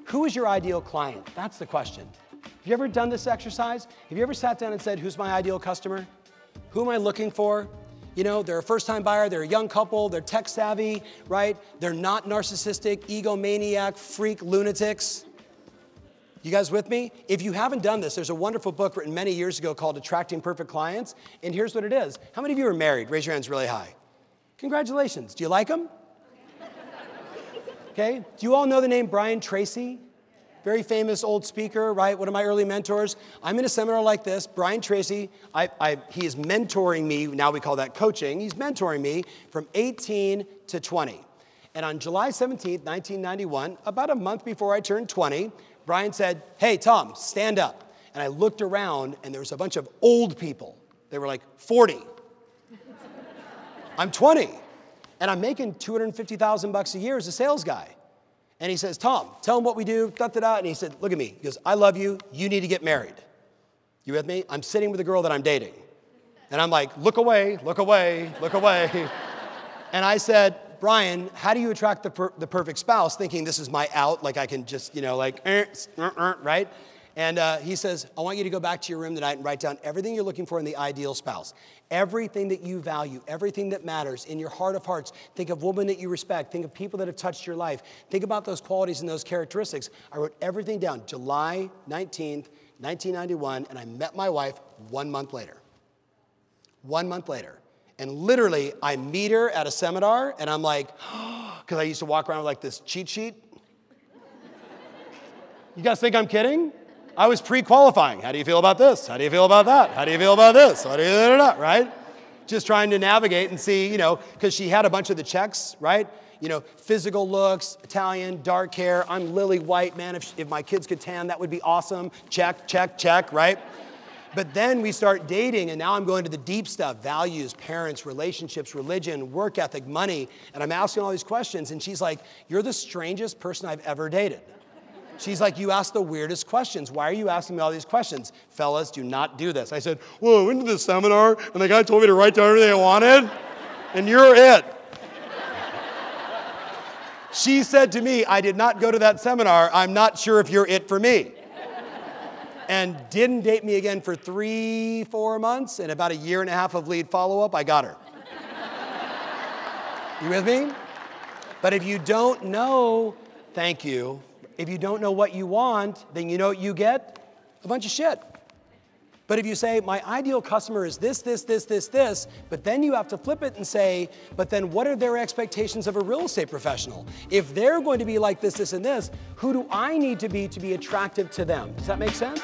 Who is your ideal client? That's the question. Have you ever done this exercise? Have you ever sat down and said, who's my ideal customer? Who am I looking for? You know, they're a first-time buyer, they're a young couple, they're tech-savvy, right? They're not narcissistic, egomaniac, freak lunatics. You guys with me? If you haven't done this, there's a wonderful book written many years ago called Attracting Perfect Clients, and here's what it is. How many of you are married? Raise your hands really high. Congratulations. Do you like them? Okay. Do you all know the name Brian Tracy? Very famous old speaker, right? One of my early mentors. I'm in a seminar like this. Brian Tracy, he is mentoring me. Now we call that coaching. He's mentoring me from 18 to 20. And on July 17th, 1991, about a month before I turned 20, Brian said, hey, Tom, stand up. And I looked around, and there was a bunch of old people. They were like 40. I'm 20. And I'm making $250,000 a year as a sales guy. And he says, Tom, tell him what we do, da-da-da. And he said, look at me. He goes, I love you. You need to get married. You with me? I'm sitting with a girl that I'm dating. And I'm like, look away, look away, look away. And I said, Brian, how do you attract the perfect spouse, thinking this is my out, like I can just, you know, like, right? And he says, I want you to go back to your room tonight and write down everything you're looking for in the ideal spouse. Everything that you value, everything that matters in your heart of hearts. Think of women that you respect. Think of people that have touched your life. Think about those qualities and those characteristics. I wrote everything down. July 19th, 1991, and I met my wife 1 month later. 1 month later. And literally, I meet her at a seminar, and I'm like, because I used to walk around with like this cheat sheet. You guys think I'm kidding? I was pre-qualifying. How do you feel about this? How do you feel about that? How do you feel about this? How do you, right? Just trying to navigate and see, you know, because she had a bunch of the checks, right? You know, physical looks, Italian, dark hair. I'm lily white, man. If my kids could tan, that would be awesome. Check, check, check, right? But then we start dating, and now I'm going to the deep stuff, values, parents, relationships, religion, work ethic, money. And I'm asking all these questions, and she's like, you're the strangest person I've ever dated. She's like, you ask the weirdest questions. Why are you asking me all these questions? Fellas, do not do this. I said, well, I went to this seminar, and the guy told me to write down everything I wanted, and you're it. She said to me, I did not go to that seminar. I'm not sure if you're it for me. And didn't date me again for 3-4 months, and about 1.5 years of lead follow-up, I got her. You with me? But if you don't know, thank you. If you don't know what you want, then you know what you get? A bunch of shit. But if you say, my ideal customer is this, this, this, this, this, but then you have to flip it and say, but then what are their expectations of a real estate professional? If they're going to be like this, this, and this, who do I need to be attractive to them? Does that make sense?